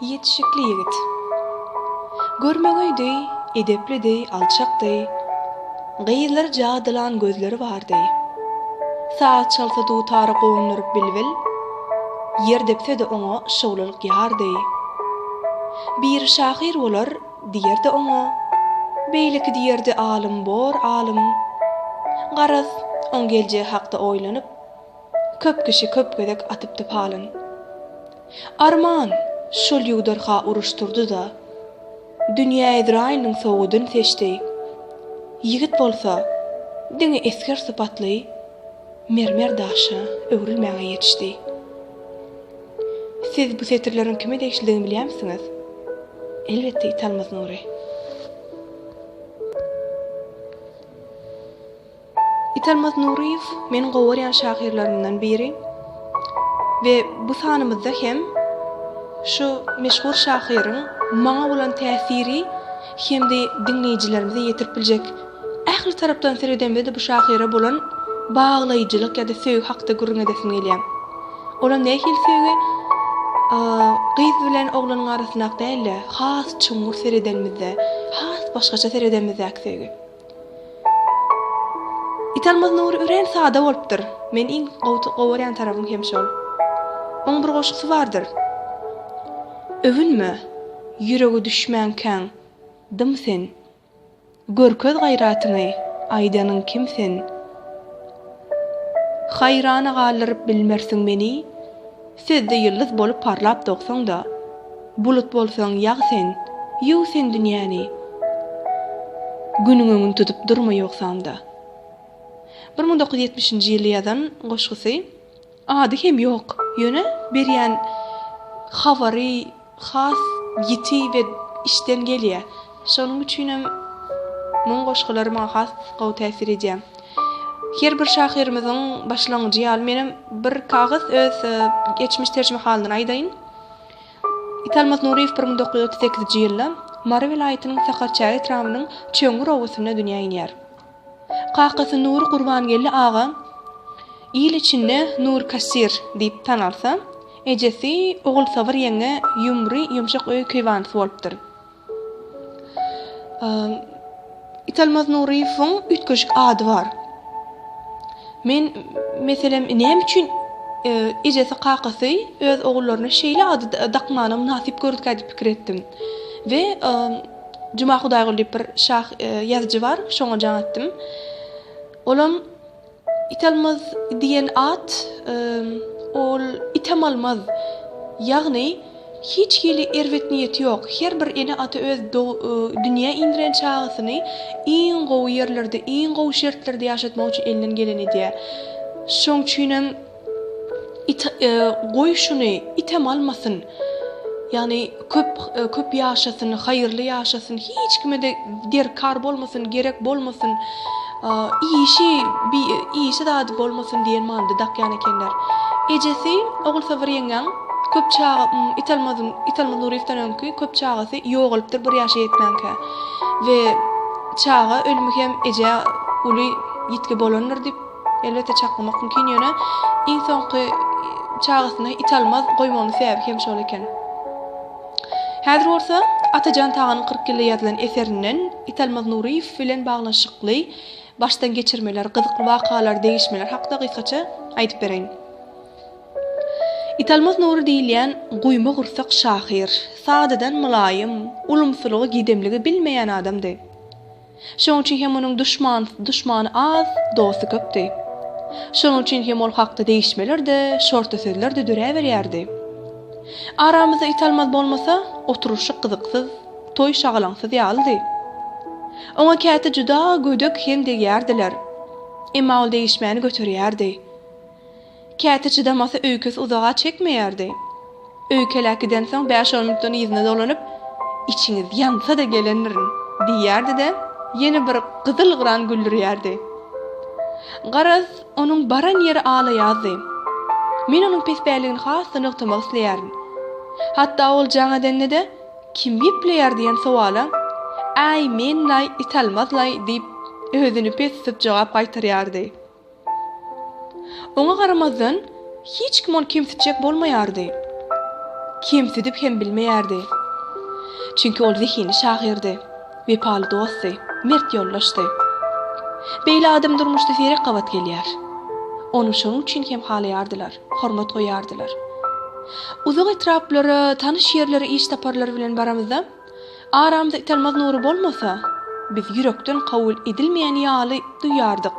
Yetişikli ýigit. Görmegeydi, edeplidi, alçakdy. Gyýylar jadylan gözleri bardy. Saat çalsa dutary gowunlaryp bilbil, ýer depse-de oňa şowlalyk ýardy. Bir şahyr bolar, diýerdi oňa, beýleki diýerdi alim bor, alim. Garaz, oň geljegi hakda oýlanyp, köp kişi köp gezek atypdy palyn. Arman şol ýugdarha uruşturdy da, dünýä Izrailniň sowudyn seçdi. Ýigit bolsa, diňe esker sypatly, mermer daşa öwrülmäge ýetişdi. Siz bu setirlerin kime değişildiğini bilýär misiniz? Elbette Italmaz Nuri. Italmaz Nuriýew meniň gowurýan şahyrlarymdan biri ve bu sanymyzda hem şu meşhur şahyryň maňa bolan täsiri hemde dinleýijilerimize ýetirip biljek. Ähli tarapdan seredemde bu şahyra bolan baglaýjylyk ýa-da söýgü hakda gurrun edesim gelýär. Olam nähil söýgü gyz bilen oglanyň arasynda däl, has çuňur seredenmizde, has başgaça seredemizde söýgü. Italmaz Nuri ören sada bolupdyr. Men iň gowurýan tarapym hem şol. Oň bir goşgusy bardyr. Övünme, ýüregi düşmän käň, dym sen. Görköz gaýratyny, aýdanyň kimsen. Hayrana galyryp bilmersiň meni, sezde ýyldız bolup parlap dogsaň da, bulut bolsaň ýag sen, ýuw sen dünýäni. Günüň öňüň tutup durma ýoksaň da. 1970-nji ýyly ýazan goşgusy, ady hem ýok, ýöne berýän habary has ýiti we işden gelýär. Şonuň üçin hem muň goşgulary maňa has gowy täsir edýär. Her bir şahyrymyzyň başlangyjy ýaly menem bir kagaz öz geçmiş terjime halyny aýdaýyn. Italmaz Nuriýew 1938-nji ýylda Mara vilayatynyň Sakarçay etramynyň Çöňgür owusyna dünýä iner. Kakasy Nur Gurbangelli ağa ýyl içinde Nur Kasir diýip tanalsa, ejesi ogul sabyr ýeňe ýumry, ýumşak öý keýwansy bolupdyr. Italmaz Nuriýewiň ütköşük ady bar. Men meselem näme üçin ejesi kakasy öz ogullaryna şeýle ady dakmana münasip gördük diýip pikir etdim. We Juma Hudaýgul diýip bir şah ýazgy bar, şoňa jaňatdym. Olam Italmaz diýen at ol itamalmaz. Ýagny hiç hili erwetniyeti ýok. Her bir ene aty öz dünýä indiren çagysyny iň gowy ýerlerde, iň gowy şertlerde ýaşatmak üçin elinden geleni diýär. Şoň üçin goýşuny itamalmasyn. Yani köp ýaşasyn, haýyrly ýaşasyn, hiç kime de derkar bolmasyn, gerek bolmasyn, işi da bolmasyn diýen mandy dakyan ekenler. Ejesi ogul sabyr ýeňeň köp çağı Italmaz Nuriýewden öňki köp çagasy ýogalypdyr bir ýaşa ýetmänkä. We çaga ölümi hem eje uly ýitki bolandyr diýip elbette çaklamak mümkin ýöne iň soňky çagasyna Italmaz goýmagyny sebäbi hem şol eken. Häzir bolsa Atajan Tağanyň 40 ýylda ýazylan eserinden Italmaz Nuriýew bilen baglanşykly başdan geçirmeler, gyzykly wakalar, değişmeler hakda gysgaça aýdyp bereýin. Italmaz Nuri diýilýän guýma gursak şahyr, sadadan mylaýym, ulumsylygy, gidemligi bilmeýän adamdy. Şoň üçin hem onuň düşmany az, dosty köpdi. Şoň üçin hem ol hakda değişmelerde, şorta sözlerde döräberýärdi. Aramyzda Italmaz bolmasa, oturuşy gyzyksyz, toý şagalaňsyz ýalydy. Oňa käte juda gödök hem degýärdiler. Emma ol değişmäni göterýärdi. Käte çydamasa öýkesi uzağa çekmeýärdi. Öýkelekden soň 5-10 minutdan ýyzyna dolanyp, içiňiz ýansa da gelendirin diýärdi-de, ýene bir gyzyl gyran güldürýärdi. Garaz onuň baran ýeri alaýardy. Men onuň pesbäligini hasda noktamak isleýärin. Hatda ol jaňa dende kim bipleýär diýen sowala "Ay men lay Italmazlay" diýip özüni pesip jogap gaýtarýardy. Oňa garamazdan hiç kim onu kimsitjek bolmaýardy. kimsidip hem bilmeýärdi. Çünki ol zihini şahirdi, vepaly dosty, mert yollaşdy. Beýle adam durmuşda serek gabat gelýär. Onu şonuň üçin hem halaýardylar, hormat goýardylar. Uzak etraplara, tanış yerlere iş taparlar bilen baramyzda, aramda italmaz nuru bolmasa, biz yürekden kabul edilmeýän ýaly duýardyk.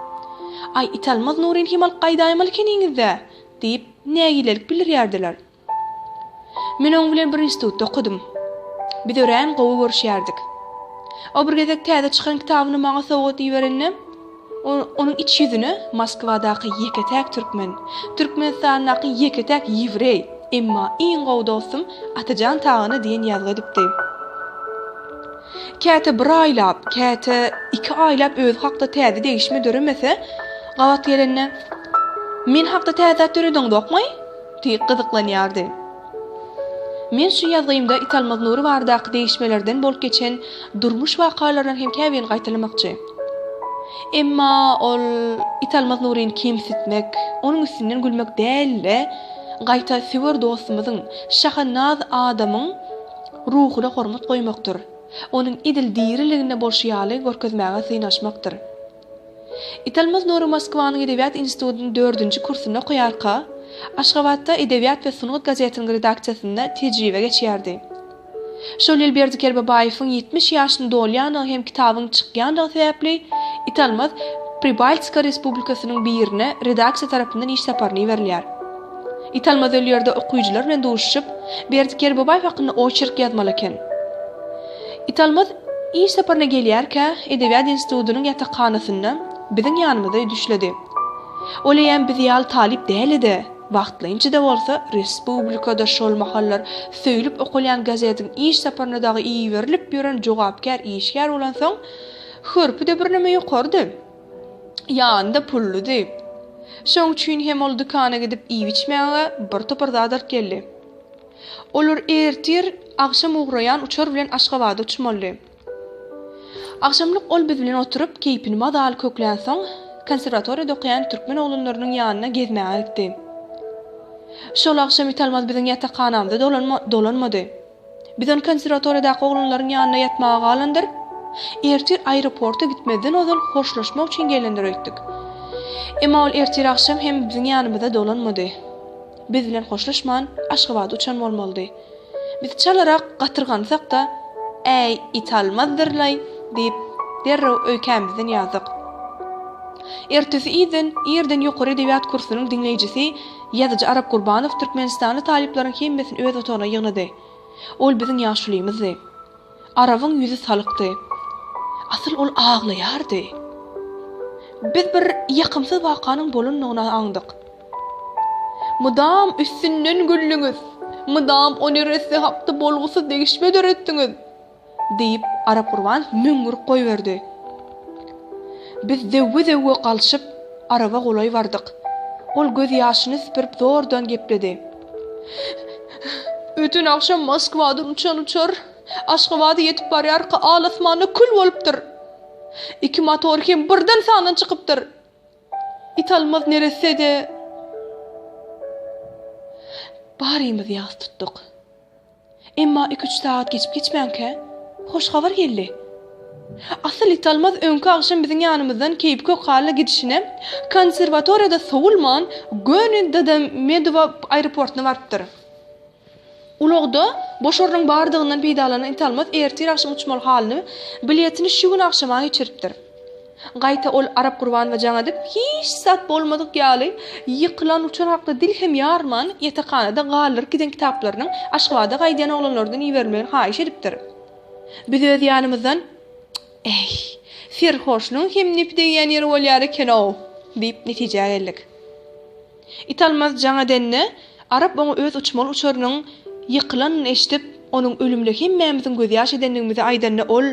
Ay italmaz nuryň himal gaýdaýmal keniňizde, diýip nägilelik bildirýärdiler. Men oň bilen bir institutda okudum. Biz ören gowy görüşýärdik. O bir gezek täze çykan kitabyny maňa sowgat iýerennem. Onun iç yüzünü Moskvadaky ýeketäk türkmen, Türkmenistanyňky ýeketäk ýiwrey, emma iň gowy dostum Atajan tagyny diýen ýazgy edipdi. Käte bir aýlap, käte 2 aýlap öz hakda täze degişme döremese, gabat gelenne "Men hakda täze dörediň dokmay?" diýip gyzyklanýardy. Men şu ýazgymda italmaz nury bardaky degişmelerden bolup geçen durmuş wakalaryň hem käbin gaýtylmakçy. Emma ol italmaz nuryny kimsitmek, onuň üstünden gülmek däl-de gaýta sewer dostumyzyň, şahanaz adamyň ruhyna hormat goýmakdyr. Onuň idil diriligine bolşýaly görkezmäge synaşmakdyr. Italmaz nury Moskwanyň Edebiýat institutynyň 4-nji kursyna okuýarka, Aşgabatda Edebiýat we Sunugat gazetiniň redaksiýasynda tejribe geçýärdi. Şol ýyl Berdiker Babaýewiň 70 ýaşyny dolýany hem kitabyň çykýandygy sebäpli Italmaz Pribaltska Respublikasynyň birine redaksiýa tarapyndan iş taparyny berilýär. Italmaz ýerde okuýjylar bilen duşuşyp Berdiker Babaýew hakyny oçerk ýazmaly eken. Italmaz iş taparyna gelýärkä Edebiýat institutynyň ýatakhanasyna biziň ýanymyza düşledi. Olaýan biz ýaly talip däl-de. Wagtlaýynça da bolsa respublikada şol mahallar söýülip okulýan gazetiň iş saparyna dagy iyi berilip ýören jogapkär işgär bolan soň hırpy da bir näme ýokardy. Ýanynda pulludy. Şoň üçin hem ol dükana gidip iýip içmäge bir topar zadar geldi. Olar ertir akşam ugrayan uçar bilen Aşgabatda uçmaly. Akşamlyk ol biz bilen oturup keýpini madal köklen soň konserwatoriýada okuyan türkmen oglanlarynyň ýanyna gezmäge gitdi. Şol akşam italmaz biziň ýatakhanamda dolanmady. Biz on konserwatoriýadaky oglanlaryň ýanyna ýatmaga alandyr. Ertir aeroporta gitmeden ozal hoşlaşmak üçin gelendir öýtdik. Emma ol ertir akşam hem biziň ýanymyza dolanmady. Biz bilen hoşlaşman Aşgabatda uçan bolmaly. Biz çalarak gatyrgansak da "Ey italmazdyrlay" diýip derrew öýkämizden ýazdyk. Ertesi ýerden ýokary edebiýat kursynyň dinleýijisi ýazyjy Arap Gurbanow Türkmenistany taliplaryň hemmesini öz otagyna ýygnady. Ol biziň ýaşlymyzdy. Arabyň ýüzi salykdy. Asyl ol aglaýardy. Biz bir ýakymsyz wakanyň bolundygyna aňdyk. "Mudam üstünden güllüňiz, mudam onyresi hapda bolgusy degişme döretdiňiz" diýip Arap Gurbanow müňgür goýberdi. Biz zewwe galşyp araba golay bardyk. Ol göz ýaşyny sipirip zordan gepledi. "Bütün akşam Moskwadan uçar, Aşgabatda ýetip barýarka alasmany kül bolupdyr. 2 motor hem birden sandan çykypdyr. Italmaz neresede?" Barymyz ýaz tutdyk. Emma 2-3 saat geçip geçmänke hoş habar geldi. Asyl italmaz öňkü akşam biziň ýanymyzdan keýip kök halla gidişine konserwatoriýada sowulman Gönüňde de Medowa aeroportyna barupdyr. Ulagda boş ornyň bardygyndan peýdalanan italmaz ertir akşam uçmaly halyny biletini şu gün akşama geçiripdir. Gaýta ol Arap Gurbanow jaňadyp hiç sat bolmadyk ýaly ýykylan uçan hakda dil hem ýarman ýatakhanada galyr giden kitaplarynyň Aşgabatda gaýdyan oglanlardan iýermegini haýyş edipdir. Biz öz ýanymyzdan "Ey, serhoşluň hem nepdeýän ýeri bolýar eken-o" diýip netije geldik. Italmaz jaňa denne Arap oňa öz uçmaly uçarynyň ýykylanyny eşitip, onuň ölümli hemmemiziň göz ýaş edenligimizi aýdanna ol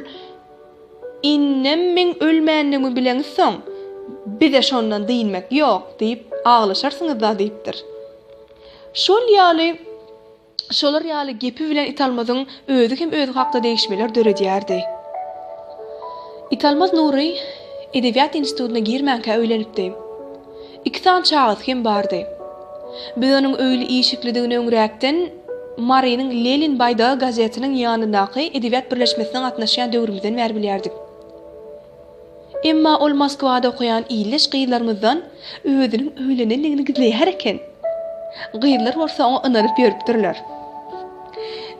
"Innem men ölmänligimi bileňiz soň, bize şondan diýmek ýok" diýip aglaşarsyňyz da diýipdir. Şolar ýaly gepi bilen Italmazyň özü hem özü hakda degişmeler döredýärdi. Italmaz Nury Edebiýat institutyna girmänkä öýlenipdi. 2 san çağız hem bardy. Biz onuň öýli işiklidigini öňräkden Mary'nin Lenin Baydağı gazetinin ýanyndaky edebiyat birleşmesine gatnaşýan döwrümizden bäri bilýärdik. Emma ol Moskwada okuyan ýylyş gyýlarymyzdan özüniň öýlenenligini gizleýär eken. Gyýlar bolsa oňa ynanyp ýörüpdirler.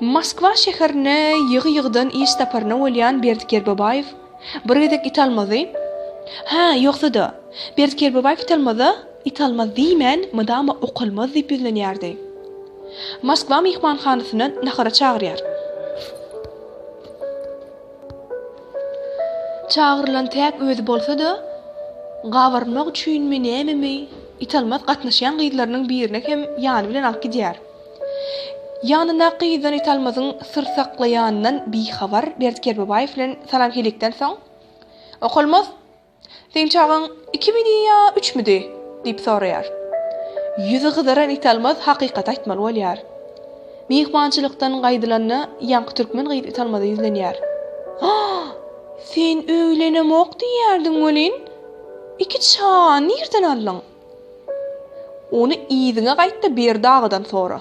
Moskwa şäherine ýygy-ýygydan iş taparyna bolýan Berdiker Babaýew bir gezek it almazy. Ha, ýoksa-da Berdiker Babaýew it almaz diýmän, madama okulmaz diýip ýüzlenýärdi. Moskwa mehmanhanasyna nahara çagyrýar. Çağırılan täk özü bolsa-da, gawarmak üçinmi näme it almaz gatnaşýan gyýlarynyň birine hem ýany bilen alyp gidýär. Ýanyna gyýdan it almazyň sır saklaýanyndan bihabar Berdiker Babaýew bilen salamhelikden soň, "Okulmaz, sen çağın 2-mi ýa 3-mi?" diýip soraýar. Ýüzi gyzaran it almaz hakykat aýtmaly bolýar. Mehmançylykdan gaýdylanyna ýanky türkmen gyýyp it almazy ýüzlenýär. Sen öýlenemok diýerdiň welin? 2 çağa nirden aldyň? Onu ýyzyňa gaýtda bir dağdan sonra,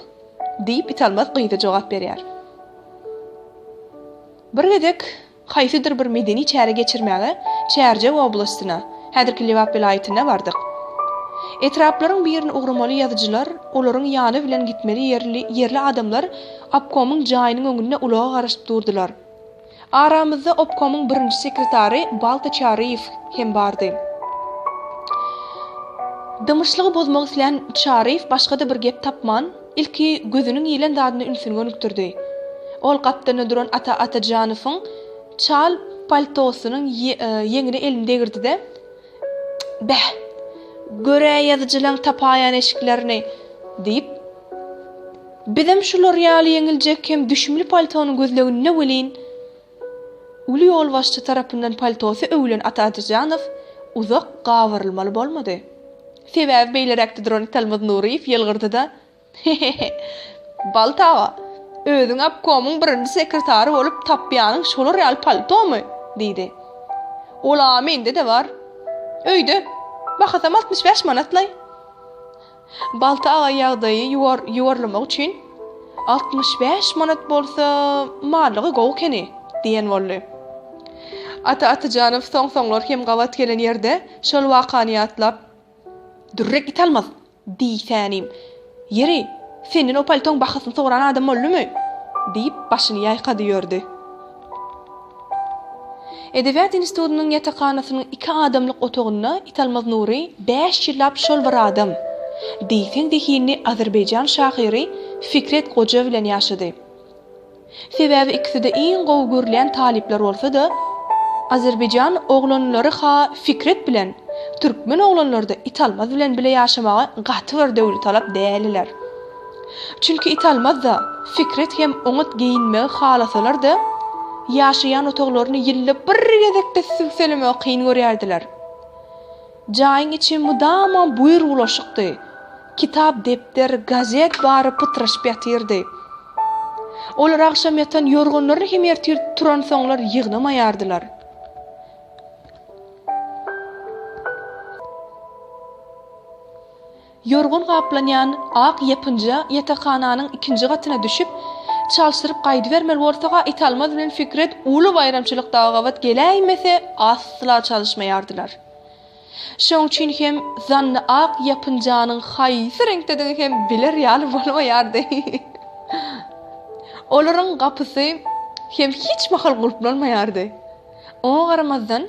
diýip it almaz gyýda jogap berýär. Bir gezek haýsydyr bir medeni çäre geçirmäge Çärje oblastyna, häzirki Lewap vilayatyna bardyk. Etraplaryň birini ugramaly ýazyjylar, olaryň ýany bilen gitmeli yerli adamlar obkomyň jaýynyň öňünde ulaga garaşyp durdular. Aramyzda obkomyň birinji sekretary Balta Çaryýew hem bardy. Dymyşlygy bozmak isleýän Çaryýew başga-da bir gep tapman, ilki gözüniň ýylan zadyny ünsüne gönükdirdi. Ol gapdyny duran Ata Atajanowyň çal paltosynyň ýeňini elinde girdi-de, "Bäh, göre ýazyjylaryň tapaýan eşiklerini" diýip, "Bizim şular ýaly ýeňiljek hem düşmüli paltonyň gözlegine welin." Uly ýol başçy tarapyndan paltosy öwlen Ata Atajanow uzak gawrylmaly bolmady. Sebäbi beýlerekde duran Talmaz Nuriýew ýylgyrdy-da, "Baltaga, özüň obkomyň birinji sekretary bolup tapýanyň şolar ýaly paltomy?" diýdi. "Ola mende de bar. Öýde, bahasam 65 manatlay." Baltaga ýagdaýy ýuwarlamak üçin 65 manat bolsa malygy gowy keni diýen boldy. Ata Atajanow soň-soňlar hem gawat gelen ýerde şol wakany ýatlap, "Durrek it almaz" diýsänim. "Ýeri, senin o paltoň bahasyny soran adam boldymy?" diýip başyny ýaýkady ýördi. Edebiyat institutynyň ýatakhanasynyň 2 adamlyk otagyna it almaz Nuri 5 ýyllap şol bir adam. Diýsen dehini Azerbaýjan şahyry Fikret Goja bilen ýaşady. Sebäbi ikisi de iň gowy görülen talipler bolsa-da, Azerbaýjan oglanlary ha Fikret bilen, türkmen oglanlary it almaz bilen bile ýaşamagy gaty bir döwlet talap däliler. Çünki it almaz da Fikret hem oňat giyinmegi halasalar-da, ýaşaýan otaglaryny ýyllap bir gezekde sükselemek kyn görýärdiler. Jaýyň içi mudama buyur ulaşykdy. Kitap, depter, gazet bary pytraşyp ýatyrdy. Olar akşam ýatan ýorgunlary hem ertir turan soňlar ýygnamaýardylar. Yorgun gaplanyan ak yapınca yatakhananyň 2-nji gatyna düşüp çalşyryp gaýdy bermeli bolsa it almaz bilen Fikret uly bayramçylykda gawat geläýmese asla çalışmaýardylar. Şoň üçin hem zanny ak yapınjanyň haýsy reňkdegini hem biler ýaly bolmaýardy. Olaryň gapysy hem hiç mahal gulplanmaýardy. Oňa garamazdan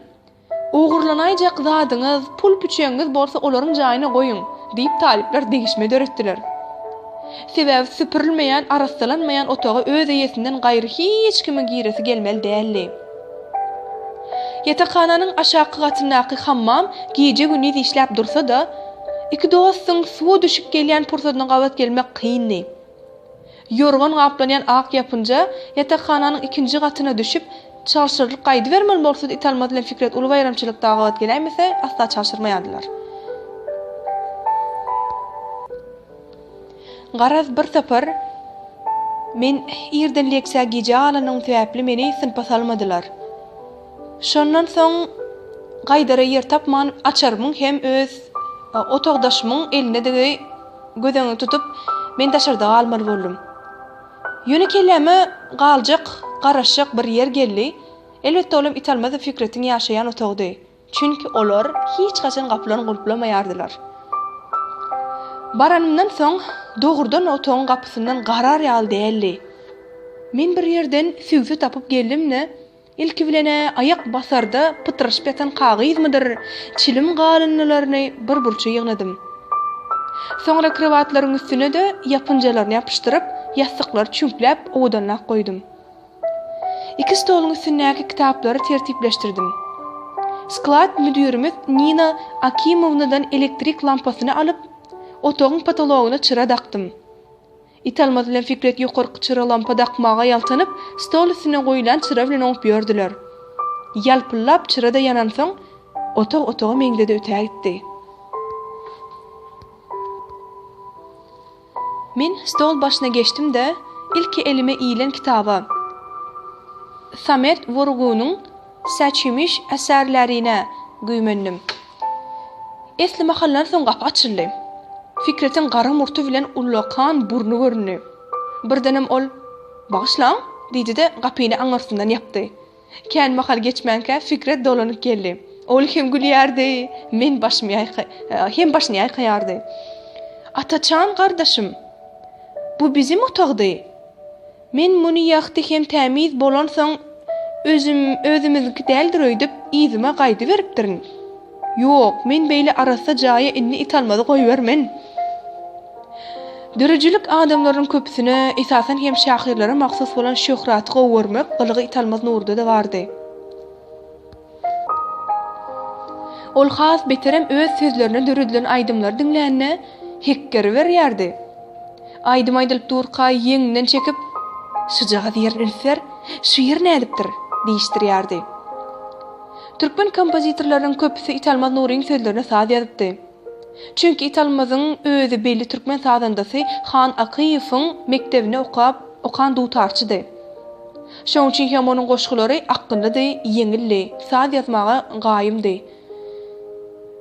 "Ugurlanaýjak zadyňyz, pul püçeňiz bolsa olaryň jaýyna goýun" diýip talipler degişme döretdiler. Sebäbi süpürilmeýän, arastalanmaýan otagy öz eýesinden gaýry hiç kimin giresi gelmeli däldi. Yatakhanyň aşaky gatyndaky hammam gije gündüz işläp dursa-da, iki dostsyň suwa düşüp gelýän pursatyna gawat gelmek kyndy. Yorgun gaplanýan ak yapınja yatakhanyň 2-nji gatyna düşüp çalşyryp gaýdy bermeli bolsa it almaz bilen Fikret uly bayramçylykda gawat geläýmese asla çalşyrmaýardylar. Garaz bir sapar men ýerden leksiýa gije alanyň täpli meni sınpa salmadylar. Şondan soň gaýdara ýer tapman açarmyň hem öz otagdaşymyň eline degi gözeňi tutup men daşarda almaly boldum. Ýöne kelläme galjak, garaşyk bir ýer geldi. Elbetde olam italmaz Fikret'in ýaşaýan otagdy. Çünki olar hiç gaçan gapylaryny gulpulamaýardylar. Baranymdan soň dogurdan otagyň gapysyndan garar ýaly däldi. Men bir ýerden süýsü tapyp geldimne, ilki bilene ayak basarda pytryşyp ýatan kagyzmydyr, çilim galynlaryny bir burça ýygnadım. Soňra krawatlaryň üstüne de ýapynjalaryny ýapyşdyryp, ýastyklar çümpläp owadanlak goýdum. Iki stoluň üstündäki kitaplary tertipleşdirdim. Sklad müdürimiz Nina Akimovnadan elektrik lampasyny alyp, otagyň patologuna çıra daktym. Italmaz bilen Fikret ýokarky çıra lampa dakmaga ýaltanyp, stol üstüne goýulan çıra bilen oňup ýördiler. Ýalpyllap çyrada ýanan soň, otagy meňdede ötä gitdi. Men stol başyna geçdim de, ilki elime iýilen kitaba Samet Vurgunyň Säçilmiş eserlerine güýmendim. Esli mahallan soň gapy açyldy. Fikret'in gara murtu bilen ullakan burnu görünü. Birdenem ol, "Bagyşlaň" diýdi de gapyny aňarsyndan ýapdy. Kän mahal geçmänkä Fikret dolanyp geldi. Ol hem gülýärdi, men başymy ýaýkaýardy. "Ataçan gardaşym, bu bizim otagdy. Men muny ýakdy hem tämiz bolan soň özümizniki däldir öýdüp ýzyma gaýdy beripdirin. Ýok, men beýle arasa jaýa inni italmady goýbermen." Dörejülik adamlaryň köpüsine, esasen hem şahyrlara maksus bolan şöhraty gowurmak gylygy italmaz Nurda da bardy. Ol has beterem öz sözlerine döredilen aýdymlar dinlänne hekker berýärdi. Aýdym aýdylyp durka ýeňinden çekip, "Şujaga ýerini ilser, şu ýer nädipdir?" diýişdirýärdi. Türkmen kompozitorlaryň köpüsi italmaz Nuryň sözlerine saz ýazypdy. Çünki italmazyň özü belli türkmen sazandasy Han Akyýewiň mektebine okan dutarçydy. Şoň üçin hem onuň goşgulary akyllydy, ýeňilli, saz ýazmaga gaýymdy.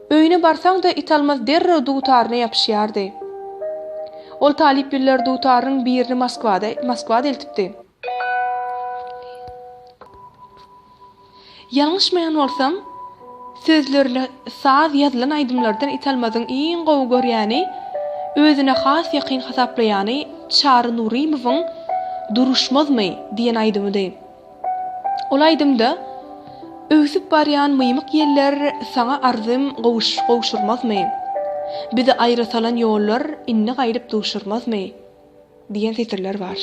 Öýüne barsaň da italmaz derre dutaryna ýapyşýardy. Ol talip biller dutaryň birini Moskwada eltipdi. Ýalňyşmaýan bolsam, sözlerine saz ýazylan aýdymlardan italmazyň iň gowy görýäni, özüne has ýakyn hasaplaýany Çary Nurimowyň "Duruşmazmy" diýen aýdymydy. Ol aýdymda "Öýsüp barýan myýmyk ýerler saňa arzym gowuşurmazmy? Bizi aýrysalan ýollar inni gaýryp duşurmazmy?" diýen setirler bar.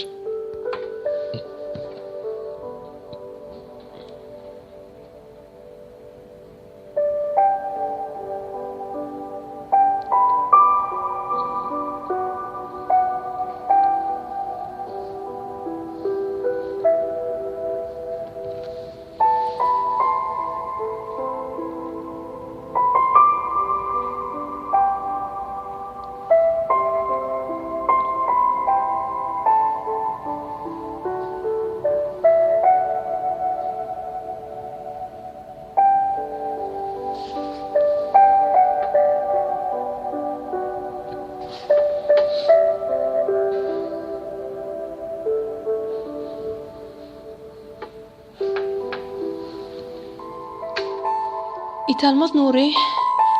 Italmaz Nuri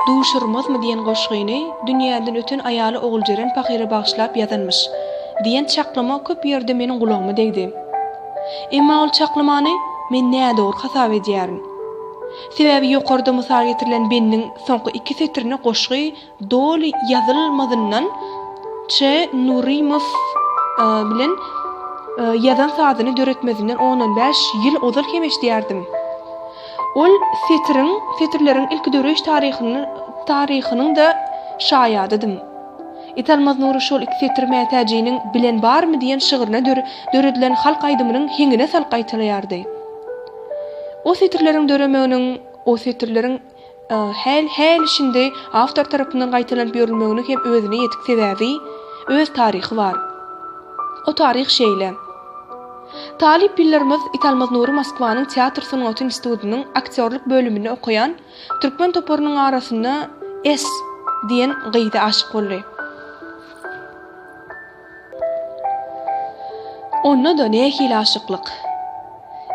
"Duşurmazmy" diýen goşgyny dünýäden öten aýaly oguljaren pahyra bagşlap ýazanmyş diýen çaklama köp ýerde meniň gulagyma degdi. Emma ol çaklamany men nädor hasap edýärin. Sebäbi ýokarda mysal getirilen benniň soňky iki setirini goşgy doly ýazylmazyndan Nurimow bilen ýazan sazyny döretmezinden 10-15 ýyl ozal kemeş diýerdim. Ol setirleriň ilki döreş taryhynyň da şaýadydım. Italmaz Nuri şol iki setir mätäjiniň bilen barmy diýen şygyryna döredilen halk aýdymynyň heňine salgaýtylýardy. O setirleriň döremeginiň, o setirleriň häl işinde awtor tarapyndan gaýtylanyp ýörülmegini hem özüne ýetik sebäbi, öz taryhy bar. O taryh şeýle: Talip billerimiz Italmaz Nuri Moskwanyň teatr sanaty institutynyň aktyorluk bölüminde okuyan türkmen toparynyň arasynda S diýen gyýda aşyk boldy. Onda da nähili aşyklyk.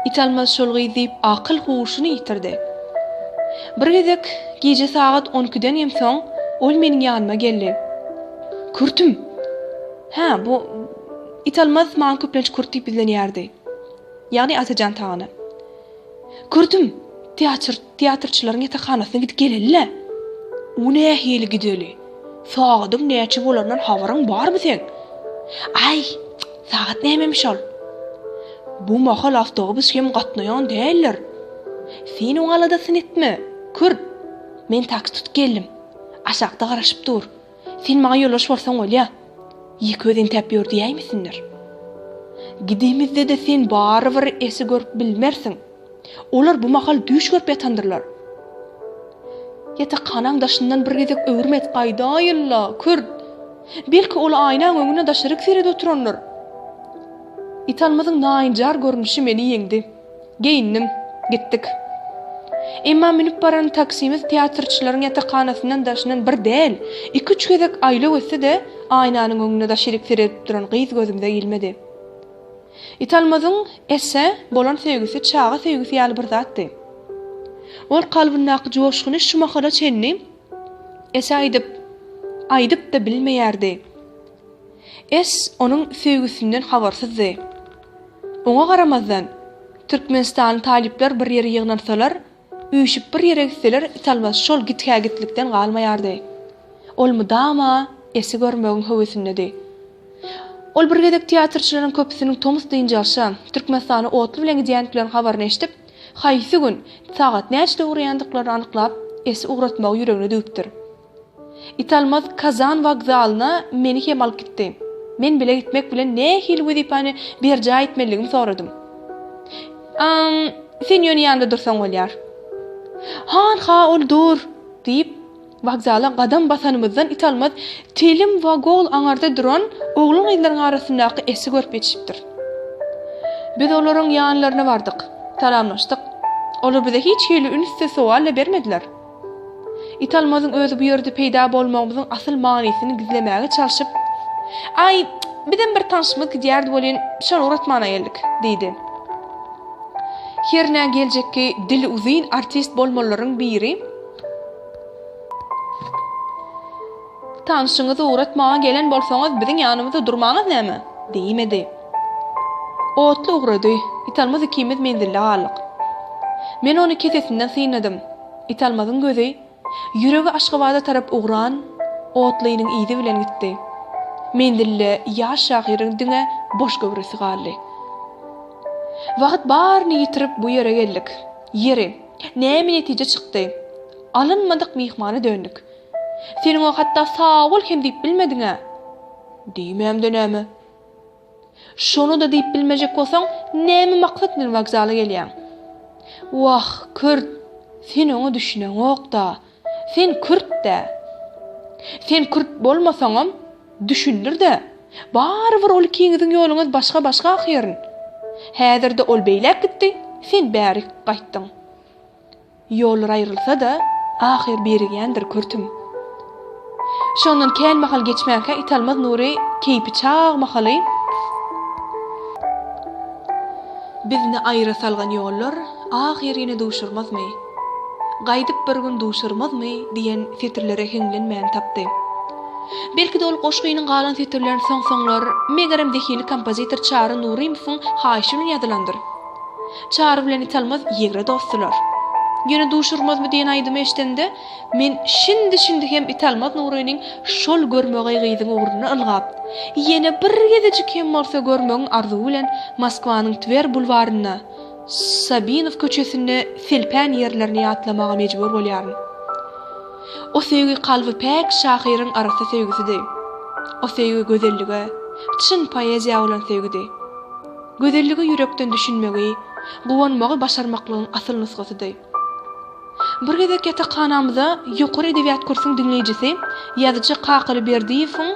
Italmaz şolgy diýip akyl huşuny ýitirdi. Bir gezek gece saat 12'den ýemsoň ol meniň ýanyma geldi. Kurtum. Ha, bu Italmaz maň köplenç kurt diýip bilinýärdi. Ýagny Atajan taýany. Kurtum. Teatrçylaryň ýatakhanasyna gidip gelelle. O nähili gideli. Saatym näçe bolaryndan habaryň barmy sen? Ay, saat nämemiş ol? Bu mahal awtobus hem gatnaýan däller. Sen oňaladasyn etme. Kurt, men taksi tutup geldim. Aşagda garaşyp dur. Sen maňa ýolaş bolsaň bolýa. Ýeki özüň täp ýör diýäýmisindir. Gidemizde de sen barybir esi görüp bilmersiň. Olar bu mahal düş görüp ýatandyrlar. Ýatakhanam daşyndan bir gezek öwürmet gaýdaýylla, Kurt. Belki ol aýnaň öňüne daşaryk serede oturanlar. Italmazyň naýynjar görünüşi meni ýeňdi. Geyindim, gitdik. Emma minip baran taksimiz teatrçylaryň ýatakhanasynyň daşyndan bir däl, 2-3 gezek aýla ötse de aýnanyň öňüne daşaryk serede duran gyz gözümde gelmedi. Italmazyň esse bolan sevgisi çağa sevgisi ýaly bir zatdy. Ol kalbyndaky joşguny şu mahada çenni esse aýdyp da bilmeýärdi. Es onuň sevgisinden habarsızdy. Oňa garamazdan Türkmenistan talipler bir ýere ýygnansalar, üýşip bir ýere gitseler, Italmaz şol gitlikden galmaýardy. Ol mudama esi görmegiň höwesindedi. Ol bir gezek teatrçylaryň köpüsiniň Tomus diýinjaşa Türkmenistany otly bilen gidýän bilen habaryny eşitip, haýsy gün saat näçede uğraýandyklary anyklap, esi uğratmagy ýüregine düýpdir. Italmaz Kazan wagzalyna meni hem alyp gitdi. Men bile gitmek bilen nähili wezipany berja etmeligimi soradym. Sen ýöne ýanynda dursaň bolýar. Ha, ol dur diýip wagzala gadam basanymyzdan Italmaz telim we gol aňarda duran oglan gyzlaryň arasyndaky esi görüp geçipdir. Biz olaryň ýanlaryna bardyk, talamlaşdyk. Olar bize hiç hili ünsüz sualla bermediler. Italmazyň özü bu ýerde peýda bolmagymyzyň asyl manysyny gizlemäge çalyşyp, "Ay, bizden bir tanışmyk gidýärdi bolan, şol uğratmana geldik" diýdi. Herne geljekki dili uzyn artist bolmalaryň biri "Tanışyňyzy uğratmaga gelen bolsaňyz biziň ýanymyzda durmaňyz näme?" diýmedi. Otly uğrady. Italmaz ikimiz mendilli galyk. Men onu kesesinden syynadym. Italmazyň gözi ýüregi Aşgabatda tarap uğran, otlynyň ýyzy bilen gitdi. Mendilli ýaş şahyryň diňe boş göbresi galdy. Wagt barny ýitirip bu ýere geldik. Ýeri näme netije çykdy? Alınmadyk mihmana döndük. Senin o hatda sağ ol hem diýip bilmediňe. Diýmem-de näme? Şonu da diýip bilmejek bolsaň, näme maksat bilen wagzala gelýän? Wah, Kürt, sen onu düşünen ok da. Sen Kürt-de. Sen Kürt bolmasaňam, düşündir de. Barybir ol kiňiziň ýoluňyz başga ahýaryn. Häzirde ol beýlek gitdi, sen bäri gaýtdyň. Ýollar aýrylsa da, ahir berigändir Kürtüm. Şondan kel mahal geçmäke Italmaz Nuri keýpi çaq mahaly bizni aýra salgan ýollar ahir ýene duşurmazmy? Gaýdyp bir gün duşurmazmy diýen setirlere heňlenmän tapdy. Belki de ol goşgynyň galan setirlerini soňsoňlar, megerem dehili kompozitor Çary Nuriýewiň haýşyny ýadylandyr. Çary bilen Italmaz ýegre dostlar. Ýene duşurmazmy diýen aýdymy eşitende, men şindi hem Italmaz Nuriýewiň şol görmegi gyzyň ugruna ylgap, ýene bir gezejik hem bolsa görmegiň arzuwy bilen Moskwanyň Tver bulwaryna, Sabinov köçesine selpän ýerlerini ýatlamaga mejbur bolýaryn. O sevgi kalby pek şahyryň arasy sevgisidi. O sevgi gözellige, çyn poeziýa bolan sevgidi. Gözelligi ýürekden düşünmegi, gowanmagy başarmaklygyň asyl nusgasydy. Bir gezek ýatakhanamyza ýokary edebiýat kursynyň dinleýijisi, ýazyjy Kakyly Berdiýewiň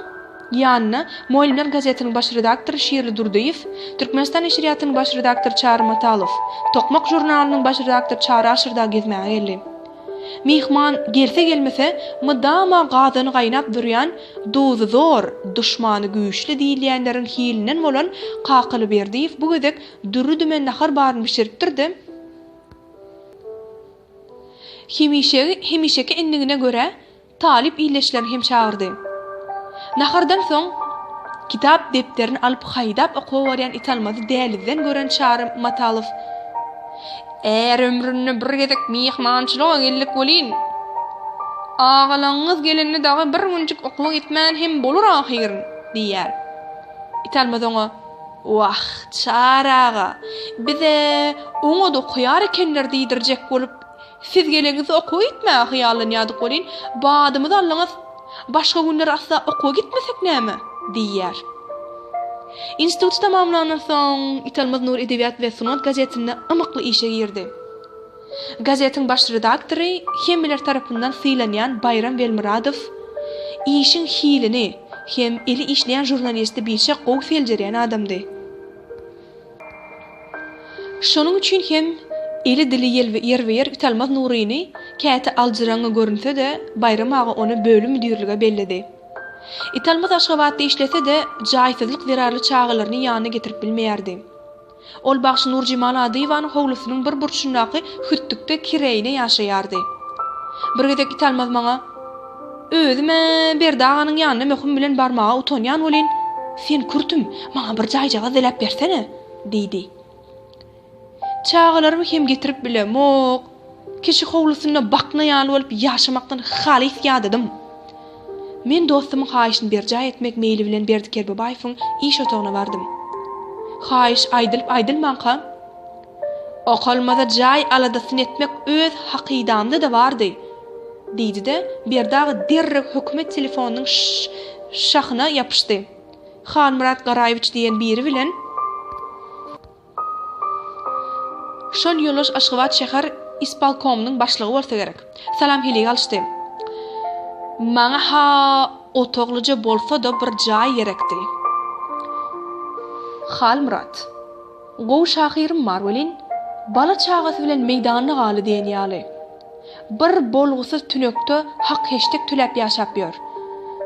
ýanyna Moýlimler gazetiniň baş redaktory Şirli Durdiýew, Türkmenistan Eşriýatynyň baş redaktory Çary Matalow, Tokmak jurnalynyň baş redaktory Çary Aşyrda gezmäge geldi. Mihman gelse gelmese mıdama gazyny gaýnap durýan, duzy zor, duşmany güýçli diýilýänleriň hilinen bolan Kakyly Berdiýew bu gezek dürrü dümen nahar baryny bişiripdirdi. Hemişeki endigine göre talip iýleşlerini hem çağırdy. Nahardan soň kitap depterini alyp haýdap okuw berýän Italmazy dälizden gören Çarym Matalyw "Eğer ömrünü bir gezek mihmançylyga geldik bolin, ağalaňyz gelenini dagy bir günjik okuwa gitmän hem bolur ahir" diýär. Italmaz oňa "Wah, Çaraga, bize oňa da okuýar ekenler" diýdirjek bolup, "Siz geleňiz okuwa gitmä hyýallanýardyk bolin, badymyz allaňyz, başga günler asla okuwa gitmesek näme?" diýär. Institut tamamlanan soň Italmaz Nur Edebiýat we Sunat gazetine ymykly işe girdi. Gazetin baş redaktory hemmeler tarapyndan sylanýan Bayram Belmuradow işin hilini hem eli işleýän jurnalisti biçe gowy seljerýän adamdy. Şonuň üçin hem eli dili ýerwer Italmaz Nuryny käte aljyraňy görünse-de Bayram ağa ony bölüm müdürlige belledi. Italmaz Aşgabatda işlese de jaýsyzlyk zerarly çağılaryny ýanyna getirip bilmeýärdi. Ol Bagşy Nurjimal Adyýewanyň howlusynyň bir burçundaky hüttükde kireýine ýaşaýardy. Bir gezek Italmaz maňa "Özüme Berdaganyň ýanyna möhüm bilen barmaga utanýan bolin, sen kurtum, maňa bir jaýjaga zelep bersene" diýdi. "Çağılarymı hem getirip bilemok, kişi howlusyna baknaýan bolup ýaşamakdan halis ýadydym. Men dostumun haýyşyny berjä etmek meýli bilen Berdiker Babaýewiň iş otagyna bardym. Haýyş aýdylmanka, okalmaza jaý aladasyny etmek öz hakydamda da bardy" diýdi-de Berdag derrek hökümet telefonynyň şahyna ýapyşdy. Halmurat Garaýewич diýen biri bilen şol ýolaş Aşgabat şäher ispalkomynyň başlygy bolsa gerek. Salam hili alşdy. "Maňa ha otoglyja bolsa da bir jaý gerekdi." Halmurat: "Gow şahyrim bar welin, bala çagasy bilen meýdanyna galy diýen ýaly. Bir bolgusyz tünekde hak heştek tülep ýaşap ýör.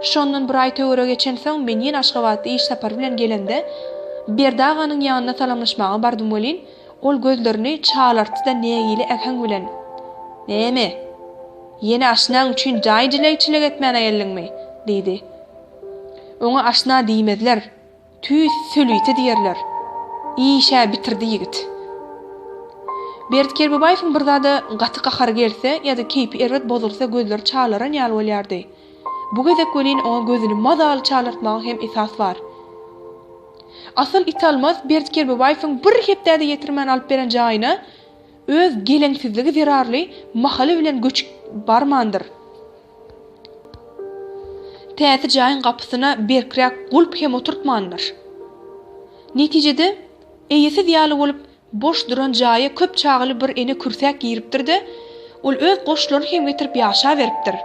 Şondan bir aý töwere geçen soň men ýene Aşgabatda iş sapar bilen gelende Berdaganyň ýanyna salamlaşmaga bardym welin, ol gözlerini çalartdy-da nägili äken bilen: "Näme? Yeni aşnaň üçin jaýjylyk etmän aýallyňmy?" diýdi. "Oňa aşna diýmezler, tüýs sölüýte diýerler. Işä bitirdi ýigit." Berdiker Babaýewiň bir zada gaty gahar gelse ýa-da keýpi erwet bozulsa gözleri çalaran ýaly bolýardy. Bu gezek welin oňa gözüni mazal çalartmagy hem esas bar. Asal Italmaz Berdiker Babaýewiň bir hepdäde ýetirmän alyp beren jaýyna öz geleňsizligi zerarly mahaly bilen göçük barmandyr. Täze jaýyň gapysyna berkirek gulp hem oturtmandyr. Netijede eýesi ýaly bolup boş duran jaýy köp çağıly bir ene kürsäk giripdirdi. Ol öz goşlaryny hem getirip ýaşa beripdir.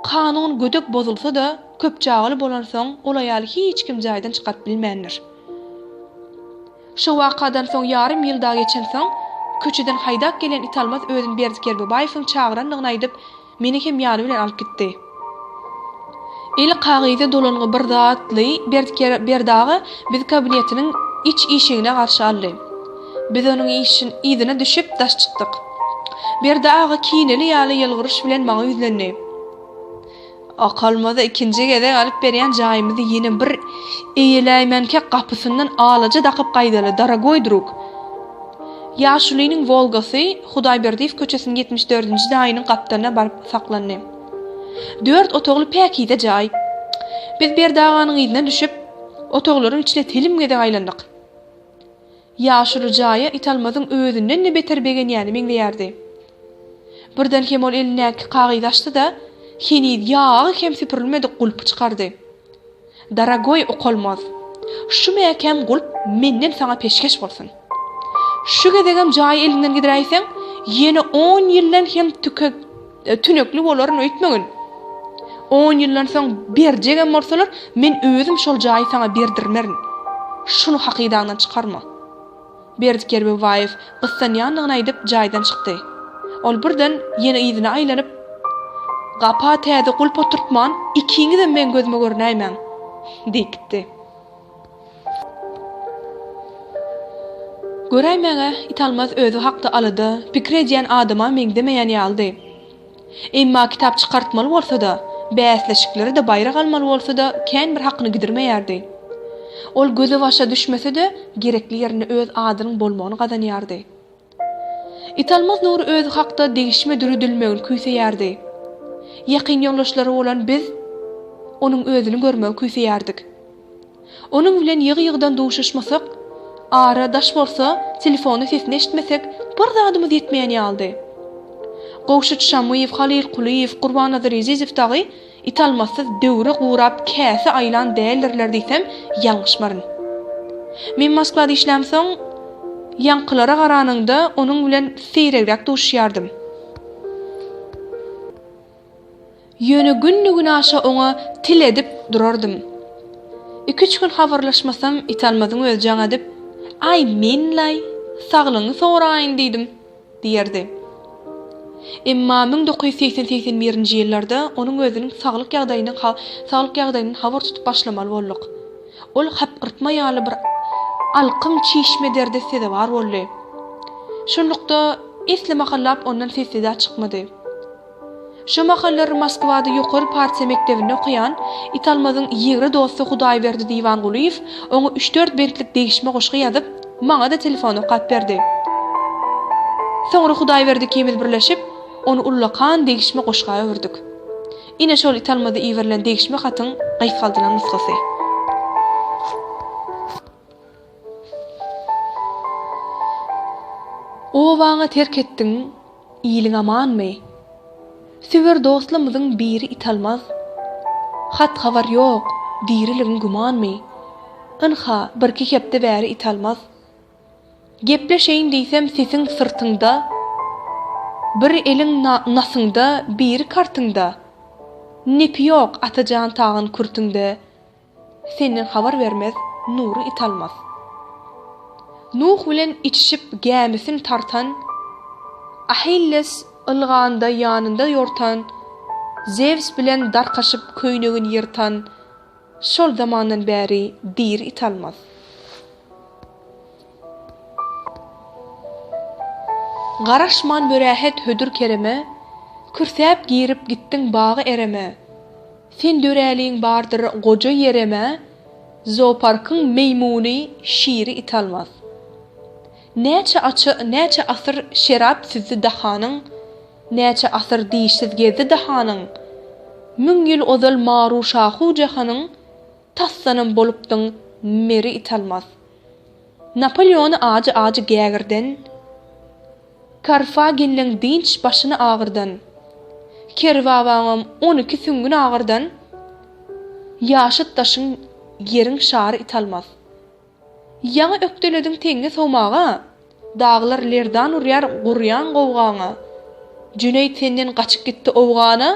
Kanun gödök bozulsa da köp çağıly bolan soň ol aýaly hiç kim jaýdan çykaryp bilmändir. Şu wakadan soň ýarym ýylda geçen soň köçeden haýdap gelen Italmaz özüni Berdiker Babaýewiň çağıranlygyny aýdyp meni hem ýaly bilen alyp gitdi. Eli kagyza dolanygy bir zatly Berdagy biz kabinetiniň iç işigine garşy aldy. Biz onuň izine düşüp daş çykdyk. Berdagy kineli ýaly ýylgyryş bilen maňa ýüzlendi. "Akalmaza ikinji gede alyp berýän jaýymyzy ýene bir eýeläýmenke gapysyndan alaja dakyp gaýdaly, daragoy drug. Ýaşulynyň Volgasy Hudaýberdiýew köçesiniň 74-nji daýynyň gapdaryna baryp saklandy. 4 otogly päkide jaý. Biz Berdaganyň ýyzyna düşüp, otoglaryň içine telimgede gaýlandyk. Ýaşuly jaýy Italmazyň özünden ne beter begenýäni meňleýärdi. Birden hem ol elinäki kagyzy açdy-da, heniz ýagy hem süpürilmedi gulpy çykardy. "Daragoy okolmaz. Şu mäkem gulp menden saňa peşkeş bolsun. Şu gezegem jaý elinden gidiräýseň, ýene 10 ýyldan hem tünekli bolaryn öýtmegin. 10 ýyldan soň berjegem bolsalar, men özüm şol jaýy saňa berdirmerin. Şunu hakydaňdan çykarma." Berdiker Babaýew gyssanýanlygyny aýdyp jaýdan çykdy. Ol birden ýene ýzyna aýlanyp, "Gapa täze gulp oturtman, ikiňiz de men gözüme görnäýmen" diýipdi. Göräýmäňe Italmaz özü hakda alydy, pikir edýän adama meňdemeýän ýaldy. Emma kitap çykartmaly bolsa-da, bäsleşikleri de baýrak almaly bolsa-da, kän bir hakyny gidirmeýärdi. Ol göze başa düşmese-de, gerekli ýerine öz adynyň bolmagyny gazanýardy. Italmaz Nuri özü hakda degişme dürüdülmegini küýseýärdi. Ýakyn ýoldaşlary bolan biz onuň özüni görmegi küýseýärdik. Onuň bilen ýygy-ýygydan duşuşmasak, ara daş bolsa, telefony sesini eşitmesek, bir zadymyz ýetmeýän ýaldy. Gowşut Şamyýew, Halil Quliýew, Gurbannazar Ýezijew tagy Italmazsyz döwre gurap käse aýlan däldirler diýsem, ýalňyşmaryn. Men Moskwada işlämsoň, ýankylara garanyňda onuň bilen seýregrek duşýardym. Ýöne günni-gün aşa oňa til edip durardym. 2-3 gün habarlaşmasam, Italmazyň öz jaňa edip, "Ay menlay, saglygyňy soraýyn" diýdim, diýerdi. Emma 1980-81-nji ýyllarda onuň özüniň saglyk ýagdaýynyň habar tutup başlamaly boldyk. Ol hapgyrtma ýaly bir alkym çişme derdesi de bar boldy. Şonlukda esle mahallap ondan sesi de çykmady. Şu mahallar Moskwada ýokary partiýa mektebinde okuyan Italmazyň ýygry dosty Hudaýberdi Diwan Guliýew oňa 3-4 bentlik degişme goşgy ýazyp, maňa da telefon okap berdi. Soňra Hudaýberdi ikimiz birleşip, onu ullakan degişme goşgaýa öwürdik. Ine şol Italmada iwerilen degişme hatyň gaýfaldylan nusgasy. O waňa terk etdiň, iýliň amanmy? Süwer dostlarymyzyň biri Italmaz. Hat habar ýok, diriligiň gumanmy? Ynha bir-iki hepde bäri Italmaz. Gepleşeýin diýsem sesiň sırtyňda, bir eliň nasyňda, biri kartyňda. Nepi ýok atajan tagyň kurtyňda. Senden habar bermez Nuri Italmaz. Nuh bilen içişip gämisin tartan, Ahilles ılganda ýanynda ýortan, Zeus bilen darkaşyp köýnegini ýyrtan, şol zamandan bäri dir Italmaz. Garaşman börähet hödür kereme, kürsäp girip gittiň bagy ereme. Sen döreliň bardyr goja yereme, zooparkyň meýmuny şiri Italmaz. Näçe asyr şerap sizi dahanyň, näçe asyr diýişsiz gezdi dahanyň. 1000 ýyl ozal maruşahu jahanyň, tassanyn bolupdyň meri Italmaz. Napoleony ajy gägirden, Karfagenliň dinç başyny agyrdan, Kerwawaňam 12 süngün agyrdan, ýaşyt taşyň ýeriň şary Italmaz. Ýaňa ökdelediň teňe sowmaga, daglar lerdan urýar gurýan gowgaňa. Cüneyt senden gaçyp gitdi owgana,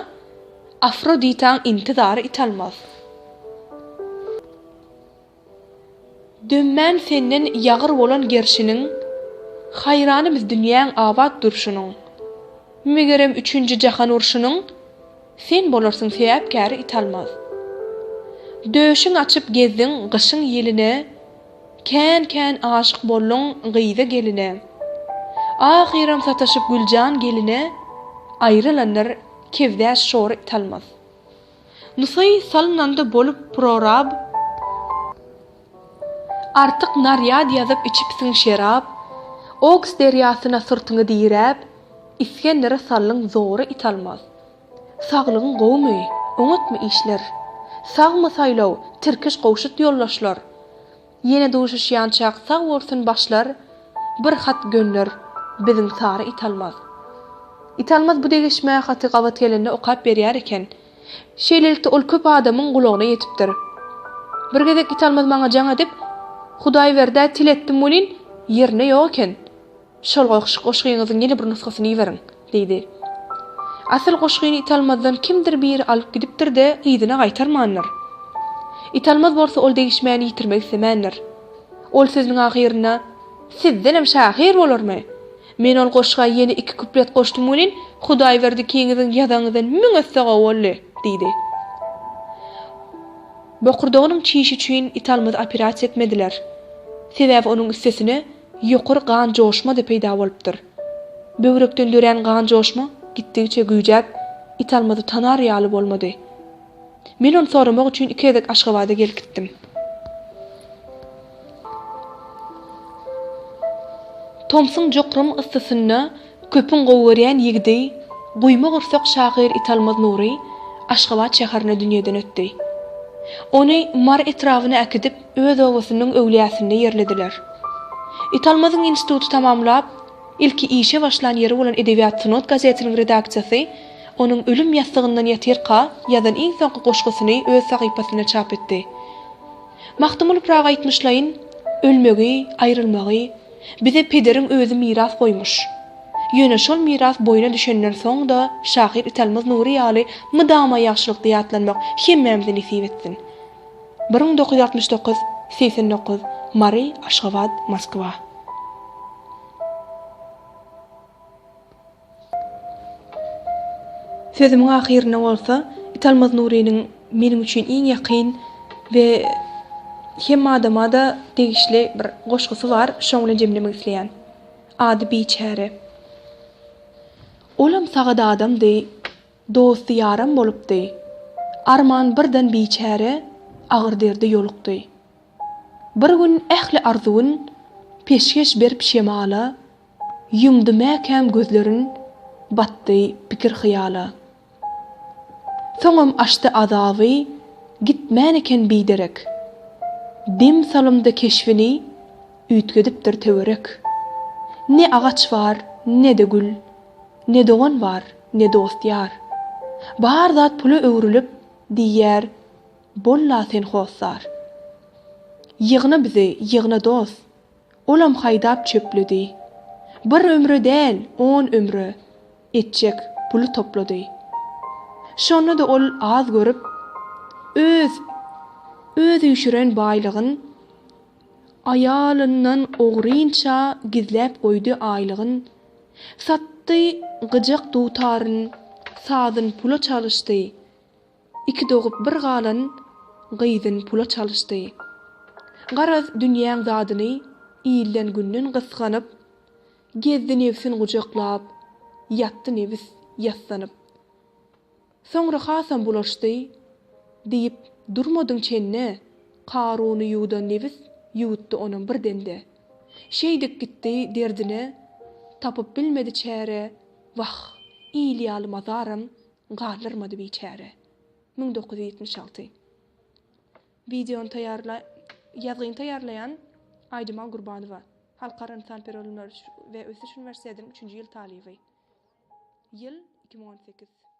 Afroditaň intizary Italmaz. Dömmän senden ýagyr bolan gerşiniň, haýrany biz dünýäň abad durşunyň. Megerem 3-nji jahan urşunyň, sen bolarsyň sebäpkäri Italmaz. Döşüň açyp gezdiň gyşyň ýeline, kän aşyk bollun gyýza geline. Ahyram sataşyp güljan geline, aýrylanlar kevdäş şory Italmaz. Nusay salnanda bolup prorab, artyk naryad ýazyp içipsiň şerap, Oks derýasyna sırtyňy diýräp, İskendere sallyň zory Italmaz. Saglygyň gowmy, oňatmy işler. Sagmy saýlaw, tirkiş gowşut ýollaşlar. Ýene duşuşýan çaq sag bolsun başlar, bir hat gönler biziň sary Italmaz. Italmaz bu degişme haty gabat gelende okap berýär eken. Şeýlelikde ol köp adamyň gulagyna ýetipdir. Bir gezek Italmaz maňa jaň edip, Hudaýberde tiletdim bolin, ýerine ýok eken. Şol goşgyňyzyň ýene bir nusgasyny beriň, diýdi. Asyl goşgyny Italmazdan kimdir biri alyp gidipdir de ýygyna gaýtarmanlar. Italmaz bolsa ol degişmäni ýitirmek istemänler. Ol sözüniň ahyryna, "Sizden hem şahyr bolarmy? Men ol goşga ýeni 2 kuplet goşdum welin, Hudaý berdi kiňiziň ýazanyňdan müňe saga bolle, diýdi. Bokurdağının çiğiş üçün italmaz operasiya etmediler. Sebäbi onun üstesine ýokur gan joşma da peýda bolupdyr. Böwrekden dören gan joşma gitdigiçe güýjäp, italmazy tanar ýaly bolmady. Men onu soramak üçün ikezek Aşgabat'a gelip gittim. Tomsun jokrum ıssysyny köpün gowurýan ýigidi, guýma gursak şahyr Italmaz Nuri Aşgabat şäherine dünýeden ötdi. Ony mar etrawyna äkidip öz owasynyň öwliýasyny ýerlediler. Italmazyň instituty tamamlap, ilki işe başlan ýeri bolan Edebiýat Synod gazetiniň redaksiýasy onuň ölüm ýastygyndan ýatyrka ýazan iň soňky goşgusyny öz sahypasyna çap etdi. Mahtumul Praga aýtmyşlaýyn, ölmegi, aýrylmagy bize pederiň özü miras goýmuş. Ýöne şol miras boýuna düşenden soň da şahyr Italmaz Nuri ýaly mydama ýaşlykda ýatlanmak hemmemize nisip etsin. 1969-89 Mari, Aşgabat, Moskwa. Sözümün ahirine bolsa, Italmaz Nuri'nin meniň üçin iň ýakyn we hem adama da degişli bir goşgusy bar, şoňla jemlemek isleýän. Ady Biçäre. Olam sagada adamdy, dost ýaram bolupdy. Arman birden biçäre, agyr derde ýolukdy. Bir gün ähli arzuwyn peşkeş berip şemala, ýumdy mäkem gözlerin, batdy pikir hyýala. Soňam açdy azaby, gitmän eken biderek. Dim salymda keşfini, üýtgedipdir töwerek. Ne agaç var, ne de gül, ne dogan var, ne dost ýar. Bar zat pula öwrülip diýär, bolla sen hossar. Ýygna bizi, ýygna dost, olam haýdap çöpledi. Bir ömrü däl, 10 ömrü, etjek pulu toplady. Şonu da ol az görüp, öz üşüren baýlygyn, ayalyndan ogryňça gizläp goýdy aýlygyn, satdy gyjak dutaryn, sazyn pula çalışdy. Iki dogup bir galan, gyzyn pula çalışdy. Garaz dünýäň zadyny iýilden günden gysganyp, gezdi nefsin gujaklap, ýatdy nefis ýassanyp. Soňra hasam bulaşdy, diýip durmadyň çenne, Karuny ýuwdan nefis ýuwutdy onuň birdende. Şeýdik gitdi derdine, tapyp bilmedi çäre, wah, iýilýaly mazarym galyrmady biçäre. 1976. Videony ýazgyn Aýdymal Gurbanowa, Halkara Insan Perolunlar we Ösüş Üniversitesiň 3-nji ýyl talyby. Ýyl 2018.